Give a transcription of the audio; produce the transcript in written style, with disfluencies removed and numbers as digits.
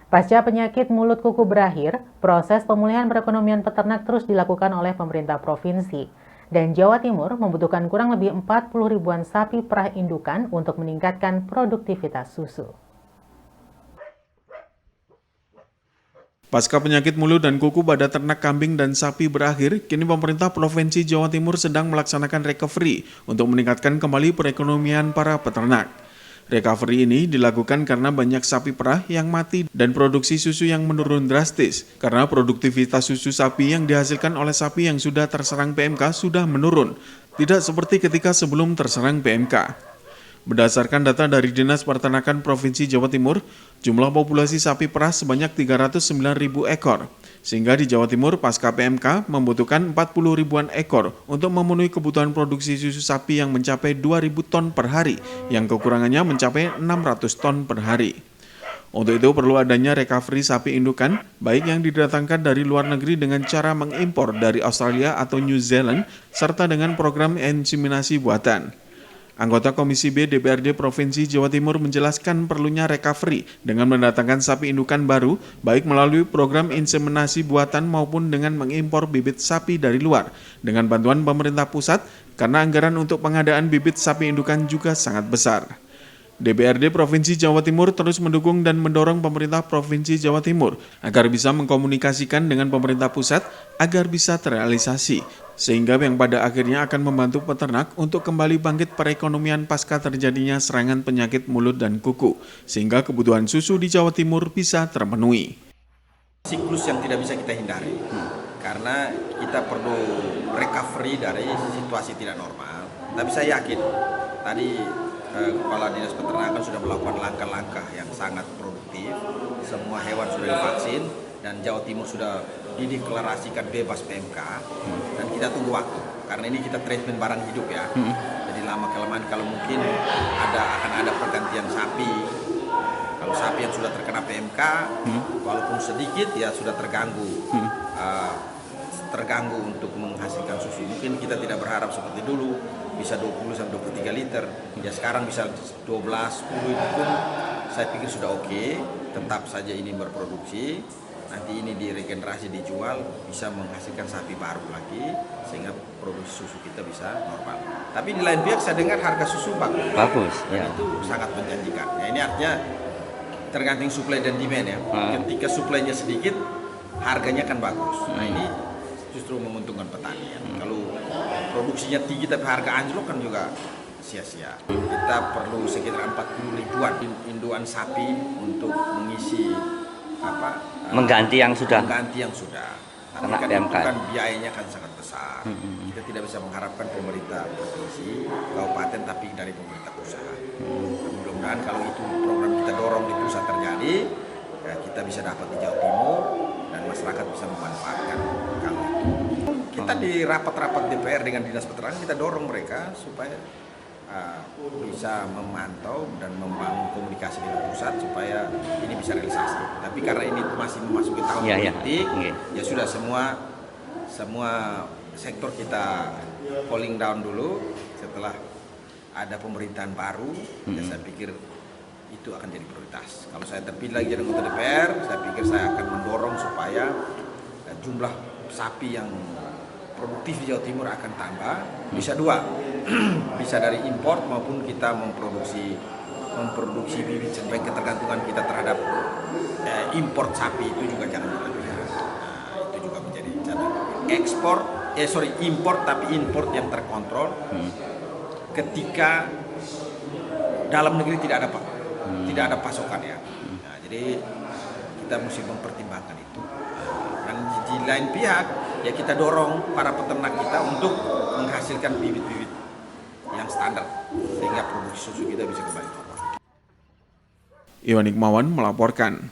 Pasca penyakit mulut kuku berakhir, proses pemulihan perekonomian peternak terus dilakukan oleh pemerintah provinsi. Dan Jawa Timur membutuhkan kurang lebih 40 ribuan sapi perah indukan untuk meningkatkan produktivitas susu. Pasca penyakit mulut dan kuku pada ternak kambing dan sapi berakhir, kini pemerintah Provinsi Jawa Timur sedang melaksanakan recovery untuk meningkatkan kembali perekonomian para peternak. Recovery ini dilakukan karena banyak sapi perah yang mati dan produksi susu yang menurun drastis karena produktivitas susu sapi yang dihasilkan oleh sapi yang sudah terserang PMK sudah menurun, tidak seperti ketika sebelum terserang PMK. Berdasarkan data dari Dinas Peternakan Provinsi Jawa Timur, jumlah populasi sapi perah sebanyak 309.000 ekor, sehingga di Jawa Timur pasca PMK membutuhkan 40 ribuan ekor untuk memenuhi kebutuhan produksi susu sapi yang mencapai 2.000 ton per hari, yang kekurangannya mencapai 600 ton per hari. Untuk itu perlu adanya recovery sapi indukan, baik yang didatangkan dari luar negeri dengan cara mengimpor dari Australia atau New Zealand, serta dengan program inseminasi buatan. Anggota Komisi B DPRD Provinsi Jawa Timur menjelaskan perlunya recovery dengan mendatangkan sapi indukan baru, baik melalui program inseminasi buatan maupun dengan mengimpor bibit sapi dari luar, dengan bantuan pemerintah pusat, karena anggaran untuk pengadaan bibit sapi indukan juga sangat besar. DPRD Provinsi Jawa Timur terus mendukung dan mendorong pemerintah Provinsi Jawa Timur agar bisa mengkomunikasikan dengan pemerintah pusat agar bisa terrealisasi, sehingga yang pada akhirnya akan membantu peternak untuk kembali bangkit perekonomian pasca terjadinya serangan penyakit mulut dan kuku, sehingga kebutuhan susu di Jawa Timur bisa terpenuhi. Siklus yang tidak bisa kita hindari, karena kita perlu recovery dari situasi tidak normal. Tapi saya yakin, tadi Kepala Dinas Peternakan sudah melakukan langkah-langkah yang sangat produktif. Semua hewan sudah divaksin dan Jawa Timur sudah dideklarasikan bebas PMK. Dan kita tunggu waktu, karena ini kita treatment barang hidup ya. Jadi lama-kelamaan kalau mungkin akan ada pergantian sapi. Kalau sapi yang sudah terkena PMK, walaupun sedikit ya sudah terganggu. Terganggu untuk menghasilkan susu. Mungkin kita tidak berharap seperti dulu bisa 20-23 liter. Ya sekarang bisa 12, 10 itu pun saya pikir sudah oke. Tetap saja ini berproduksi. Nanti ini diregenerasi, dijual, bisa menghasilkan sapi baru lagi sehingga produksi susu kita bisa normal. Tapi di lain pihak saya dengar harga susu bagus. Bagus, ya. Itu sangat menjanjikan. Ya, ini artinya tergantung supply dan demand ya. Ketika supply-nya sedikit, harganya kan bagus. Nah ini justru menguntungkan petani ya. Kalau produksinya tinggi tapi harga anjlok kan juga sia-sia. Kita perlu sekitar 40 ribuan induan sapi untuk mengisi mengganti yang sudah. Tapi kan itu kan biayanya kan sangat besar. Kita tidak bisa mengharapkan pemerintah provinsi, kabupaten, tapi dari pemerintah pusat. Mudah-mudahan kalau itu program kita dorong di pusat terjadi, ya kita bisa dapat di Jawa Timur dan masyarakat bisa memanfaatkan kalau itu. Kita di rapat-rapat DPR dengan Dinas Peternakan kita dorong mereka supaya bisa memantau dan membangun komunikasi dengan pusat supaya ini bisa realisasi. Tapi karena ini masih memasuki tahun politik, ya sudah semua sektor kita cooling down dulu setelah ada pemerintahan baru. Ya saya pikir itu akan jadi prioritas. Kalau saya terpilih lagi jadi anggota DPR, saya pikir saya akan mendorong supaya jumlah sapi yang produktif di Jawa Timur akan tambah, bisa dua, bisa dari import maupun kita memproduksi bibit sampai ketergantungan kita terhadap import sapi itu juga jangan berlebihan. Nah, itu juga menjadi catatan. Import tapi import yang terkontrol. Ketika dalam negeri tidak ada pasokan ya. Nah, jadi kita mesti mempertimbangkan itu. Dan di lain pihak ya kita dorong para peternak kita untuk menghasilkan bibit-bibit yang standar sehingga produksi susu kita bisa kembali normal. Iwan Hikmawan melaporkan.